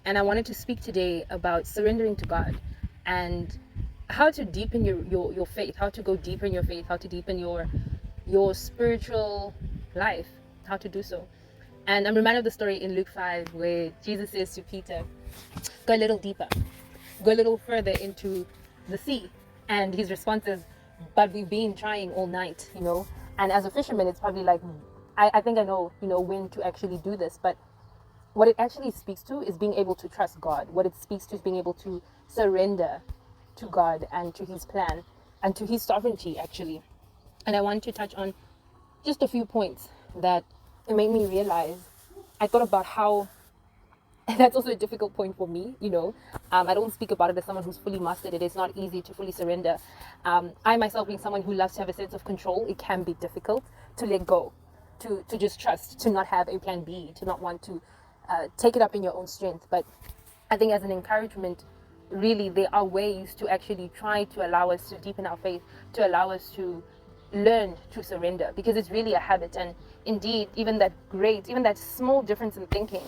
And I wanted to speak today about surrendering to God and how to deepen your faith, how to go deeper in your faith, how to deepen your spiritual life, how to do so. And I'm reminded of the story in Luke 5 where Jesus says to Peter, go a little deeper, go a little further into the sea. And his response is, but we've been trying all night, you know. And as a fisherman, it's probably like, I think I know, when to actually do this. But what it actually speaks to is being able to trust God. What it speaks to is being able to surrender to God and to his plan and to his sovereignty, actually. And I want to touch on just a few points that it made me realize. I thought about how that's also a difficult point for me. I don't speak about it as someone who's fully mastered it. It's not easy to fully surrender. I myself, being someone who loves to have a sense of control, it can be difficult to let go, to just trust, to not have a plan B, to not want to take it up in your own strength. But I think as an encouragement, really, there are ways to actually try to allow us to deepen our faith, to allow us to learn to surrender, because it's really a habit. And indeed, even that small difference in thinking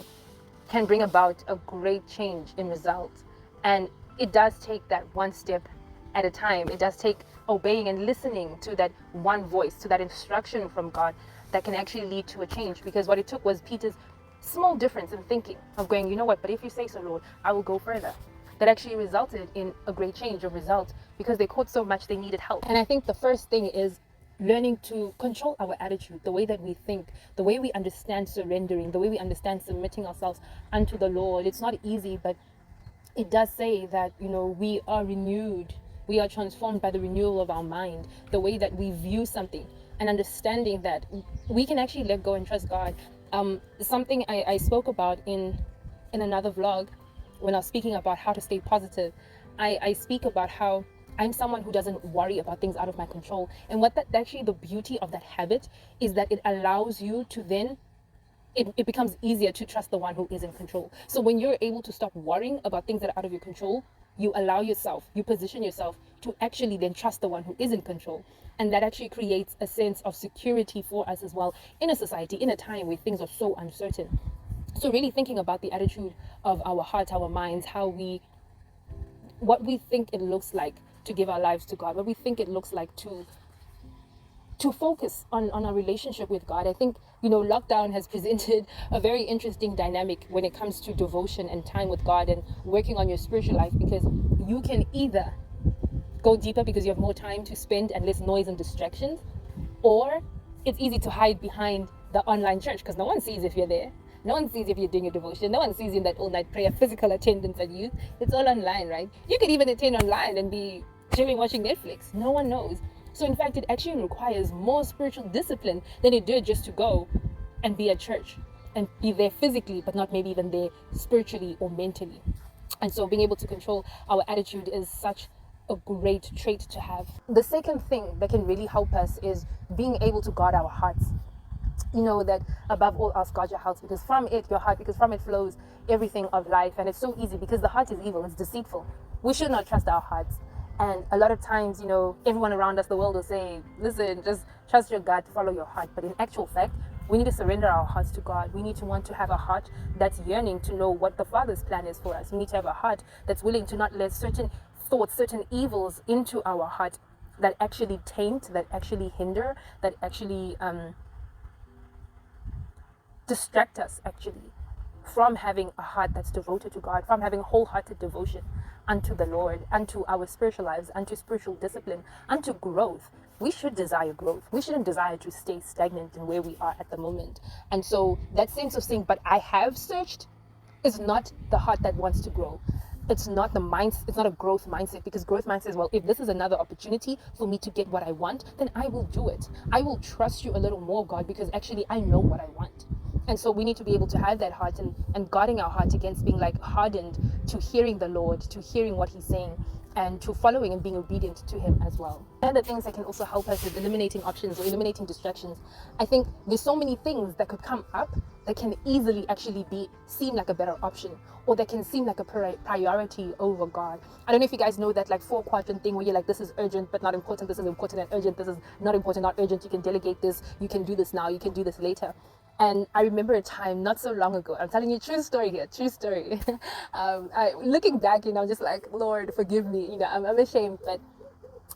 can bring about a great change in results. And it does take that one step at a time. It does take obeying and listening to that one voice, to that instruction from God, that can actually lead to a change. Because what it took was Peter's small difference in thinking of going, you know what, but if you say so, Lord, I will go further. That actually resulted in a great change of result, because they caught so much they needed help. And I think the first thing is learning to control our attitude, the way that we think, the way we understand surrendering, the way we understand submitting ourselves unto the Lord. It's not easy, but it does say that, we are renewed, we are transformed by the renewal of our mind, the way that we view something, and understanding that we can actually let go and trust God. Something I spoke about in another vlog, when I was speaking about how to stay positive, I speak about how I'm someone who doesn't worry about things out of my control. And what that actually, the beauty of that habit is that it allows you to then, it becomes easier to trust the one who is in control. So when you're able to stop worrying about things that are out of your control, you allow yourself, you position yourself to actually then trust the one who is in control. And that actually creates a sense of security for us as well in a society, in a time where things are so uncertain. So really thinking about the attitude of our heart, our minds, what we think it looks like to give our lives to God, what we think it looks like to focus on our relationship with God. I think, lockdown has presented a very interesting dynamic when it comes to devotion and time with God and working on your spiritual life, because you can either go deeper because you have more time to spend and less noise and distractions, or it's easy to hide behind the online church because no one sees if you're there. No one sees if you're doing your devotion. No one sees you in that all-night prayer, physical attendance at youth. It's all online, right? You could even attend online and be chilling watching Netflix. No one knows. So in fact, it actually requires more spiritual discipline than it did just to go and be at church and be there physically, but not maybe even there spiritually or mentally. And so being able to control our attitude is such a great trait to have. The second thing that can really help us is being able to guard our hearts. That above all else, guard your heart, because from it flows everything of life. And it's so easy because the heart is evil, it's deceitful. We should not trust our hearts. And a lot of times, everyone around us, the world will say, listen, just trust your gut, follow your heart. But in actual fact, we need to surrender our hearts to God. We need to want to have a heart that's yearning to know what the Father's plan is for us. We need to have a heart that's willing to not let certain thoughts, certain evils into our heart that actually taint, that actually hinder, that actually distract us actually from having a heart that's devoted to God, from having wholehearted devotion unto the Lord, unto our spiritual lives, unto spiritual discipline, unto growth. We should desire growth. We shouldn't desire to stay stagnant in where we are at the moment. And so that sense of saying, but I have searched, is not the heart that wants to grow. It's not the mindset, it's not a growth mindset, because growth mindset is, well, if this is another opportunity for me to get what I want, then I will do it. I will trust you a little more, God, because actually I know what I want. And so we need to be able to have that heart and guarding our heart against being like hardened to hearing the Lord, to hearing what he's saying, and to following and being obedient to him as well. And the things that can also help us is eliminating options or eliminating distractions. I think there's so many things that could come up that can easily actually seem like a better option, or that can seem like a priority over God. I don't know if you guys know that like 4-quadrant thing where you're like, this is urgent but not important, this is important and urgent, this is not important, not urgent, you can delegate this, you can do this now, you can do this later. And I remember a time not so long ago. I'm telling you, true story here, true story. Looking back, I'm just like, Lord, forgive me. I'm ashamed, but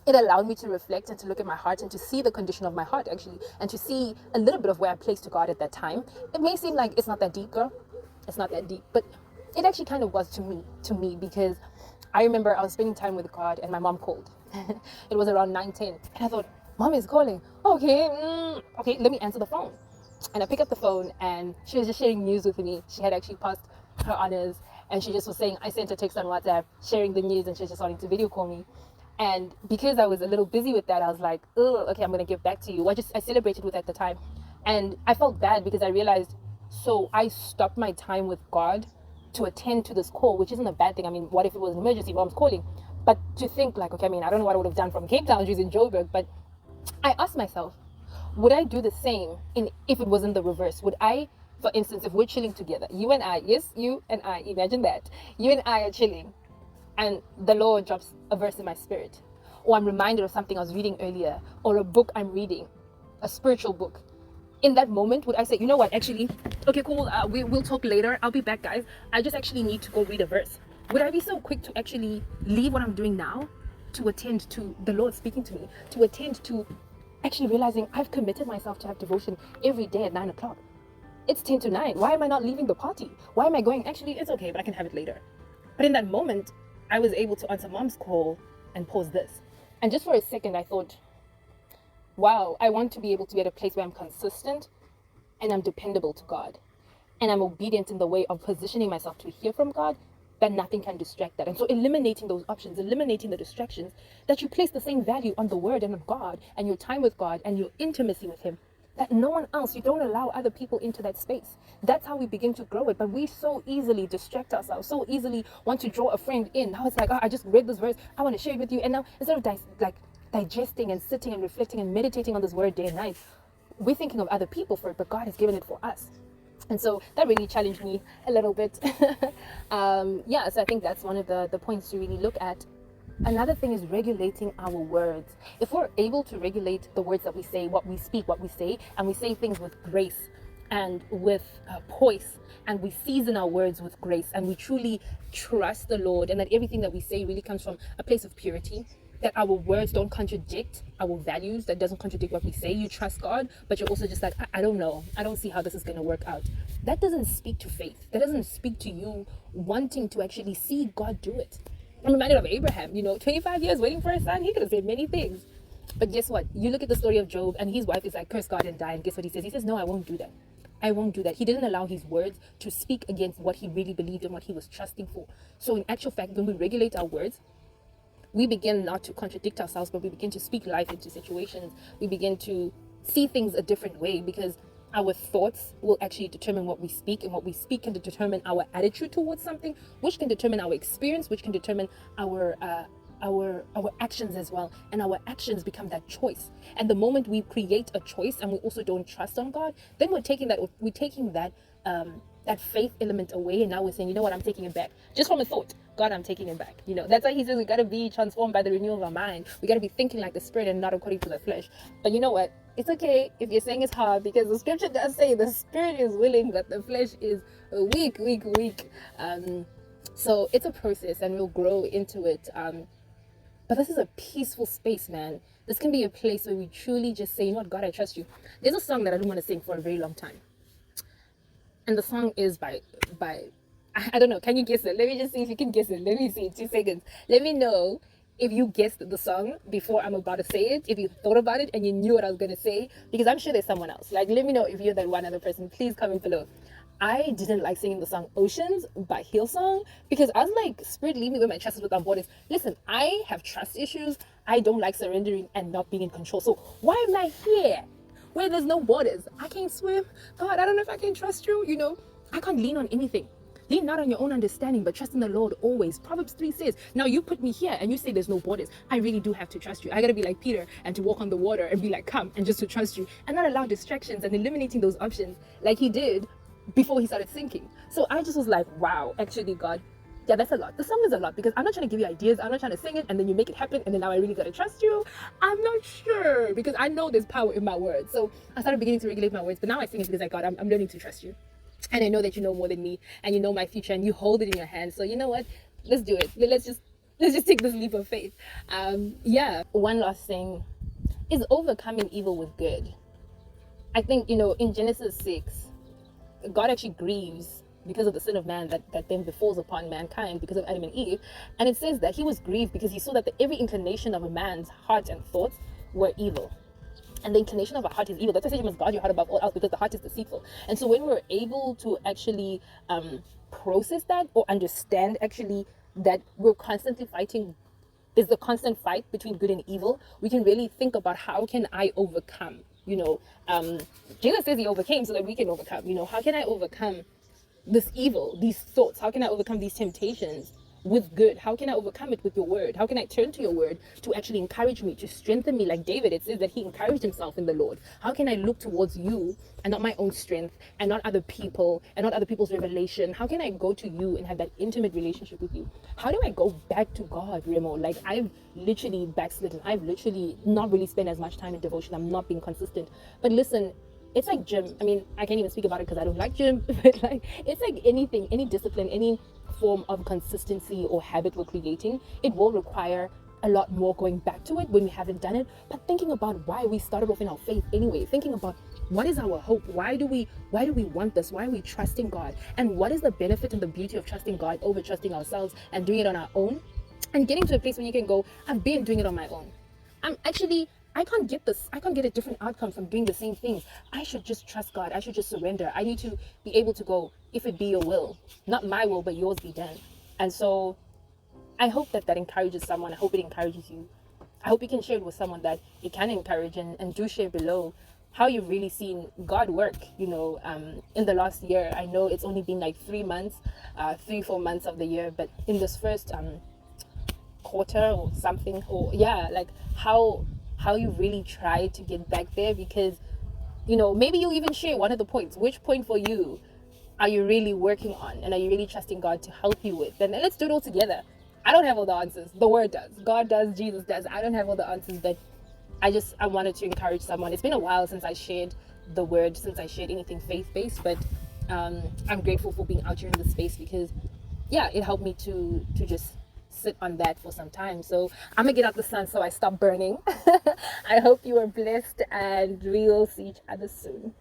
it allowed me to reflect and to look at my heart and to see the condition of my heart, actually, and to see a little bit of where I placed to God at that time. It may seem like it's not that deep, girl. It's not that deep, but it actually kind of was to me, because I remember I was spending time with God and my mom called. It was around 9:10, and I thought, Mom is calling. Okay, okay, let me answer the phone. And I pick up the phone, and she was just sharing news with me. She had actually passed her honors, and she just was saying, I sent a text on WhatsApp sharing the news, and she was just wanting to video call me. And because I was a little busy with that, I was like, oh, okay, I'm going to give back to you. I celebrated with at the time. And I felt bad because I realized, so I stopped my time with God to attend to this call, which isn't a bad thing. I mean, what if it was an emergency? Mom's calling. But to think like, okay, I mean, I don't know what I would have done from Cape Town. She's in Joburg. But I asked myself, would I do the same if it wasn't the reverse? Would I, for instance, if we're chilling together, you and I, yes, you and I, imagine that. You and I are chilling, and the Lord drops a verse in my spirit, or I'm reminded of something I was reading earlier, or a book I'm reading, a spiritual book. In that moment, would I say, you know what, actually, okay, cool, we'll talk later, I'll be back, guys, I just actually need to go read a verse? Would I be so quick to actually leave what I'm doing now to attend to the Lord speaking to me, to attend to actually realizing I've committed myself to have devotion every day at 9 o'clock? It's 10 to 9. Why am I not leaving the party? Why am I going, actually, it's okay, but I can have it later? But in that moment, I was able to answer Mom's call and pause this. And just for a second, I thought, wow, I want to be able to be at a place where I'm consistent and I'm dependable to God. And I'm obedient in the way of positioning myself to hear from God, that nothing can distract that. And so eliminating those options, eliminating the distractions, that you place the same value on the word and on God and your time with God and your intimacy with Him, that no one else, you don't allow other people into that space. That's how we begin to grow it. But we so easily distract ourselves, so easily want to draw a friend in. Now it's like, oh, I just read this verse, I want to share it with you. And now instead of digesting and sitting and reflecting and meditating on this word day and night, we're thinking of other people for it, but God has given it for us. And so that really challenged me a little bit. So I think that's one of the points to really look at. Another thing is regulating our words. If we're able to regulate the words that we say, what we speak, what we say, and we say things with grace and with poise, and we season our words with grace, and we truly trust the Lord, and that everything that we say really comes from a place of purity, that our words don't contradict our values, that doesn't contradict what we say. You trust God, but you're also just like, I don't know. I don't see how this is going to work out. That doesn't speak to faith. That doesn't speak to you wanting to actually see God do it. I'm reminded of Abraham, 25 years waiting for a son. He could have said many things. But guess what? You look at the story of Job, and his wife is like, curse God and die. And guess what he says? He says, no, I won't do that. I won't do that. He didn't allow his words to speak against what he really believed and what he was trusting for. So in actual fact, when we regulate our words, we begin not to contradict ourselves, but we begin to speak life into situations. We begin to see things a different way, because our thoughts will actually determine what we speak, and what we speak can determine our attitude towards something, which can determine our experience, which can determine our actions as well. And our actions become that choice. And the moment we create a choice and we also don't trust on God, then we're taking that faith element away, and now we're saying, you know what, I'm taking it back. Just from a thought, God, I'm taking it back. That's why He says we got to be transformed by the renewal of our mind. We got to be thinking like the Spirit and not according to the flesh. But you know what? It's okay if you're saying it's hard, because the scripture does say the Spirit is willing, but the flesh is weak. So it's a process, and we'll grow into it. But this is a peaceful space, man. This can be a place where we truly just say, you know what, God, I trust you. There's a song that I don't want to sing for a very long time. And the song is by I don't know, can you guess it? Let me just see if you can guess it. Let me see, 2 seconds. Let me know if you guessed the song before I'm about to say it, if you thought about it and you knew what I was going to say, because I'm sure there's someone else. Like, let me know if you're that one other person. Please comment below. I didn't like singing the song Oceans by Hillsong, because I was like, Spirit, lead me where my trust is without borders. Listen, I have trust issues. I don't like surrendering and not being in control. So why am I here where there's no borders? I can't swim. God, I don't know if I can trust you. I can't lean on anything. Lean not on your own understanding, but trust in the Lord always. Proverbs 3 says, now you put me here and you say there's no borders. I really do have to trust you. I got to be like Peter and to walk on the water and be like, come, and just to trust you and not allow distractions, and eliminating those options like he did before he started sinking. So I just was like, wow, actually, God, Yeah, that's a lot. The song is a lot because I'm not trying to give you ideas. I'm not trying to sing it and then you make it happen and then now I really gotta trust you. I'm not sure because I know there's power in my words. So I started beginning to regulate my words, but now I sing it because I got I'm learning to trust you. And I know that you know more than me and you know my future and you hold it in your hands. So you know what? Let's do it. Let's just take this leap of faith. Yeah. One last thing is overcoming evil with good. I think, in Genesis 6, God actually grieves because of the sin of man that then befalls upon mankind because of Adam and Eve. And it says that he was grieved because he saw that every inclination of a man's heart and thoughts were evil. And the inclination of a heart is evil. That's why I say you must guard your heart above all else because the heart is deceitful. And so when we're able to actually process that or understand actually that we're constantly fighting, is the constant fight between good and evil, we can really think about how can I overcome. Jesus says he overcame so that we can overcome. How can I overcome this evil, these thoughts? How can I overcome these temptations with good? How can I overcome it with your word? How can I turn to your word to actually encourage me, to strengthen me? Like David, it says that he encouraged himself in the Lord. How can I look towards you and not my own strength and not other people and not other people's revelation? How can I go to you and have that intimate relationship with you? How do I go back to God, Remo? Like I've literally backslidden. I've literally not really spent as much time in devotion. I'm not being consistent. But listen, it's like gym. I mean, I can't even speak about it because I don't like gym, but like it's like anything, any discipline, any form of consistency or habit we're creating, it will require a lot more going back to it when we haven't done it. But thinking about why we started off in our faith anyway, thinking about what is our hope, why do we want this, why are we trusting God, and what is the benefit and the beauty of trusting God over trusting ourselves and doing it on our own, and getting to a place where you can go, I've been doing it on my own. I can't get this. I can't get a different outcome from doing the same things. I should just trust God. I should just surrender. I need to be able to go, if it be your will, not my will, but yours be done. And so I hope that encourages someone. I hope it encourages you. I hope you can share it with someone that it can encourage, and do share below how you've really seen God work, in the last year. I know it's only been like 3 months, 4 months of the year, but in this first quarter or something, or yeah, like how you really tried to get back there. Because maybe you'll even share one of the points. Which point for you are you really working on, and are you really trusting God to help you with? And let's do it all together. I don't have all the answers. The word does, God does, Jesus does. I don't have all the answers, but I wanted to encourage someone. It's been a while since I shared the word, since I shared anything faith-based, but I'm grateful for being out here in the space because yeah, it helped me to just sit on that for some time. So I'm gonna get out the sun so I stop burning. I hope you are blessed and we'll see each other soon.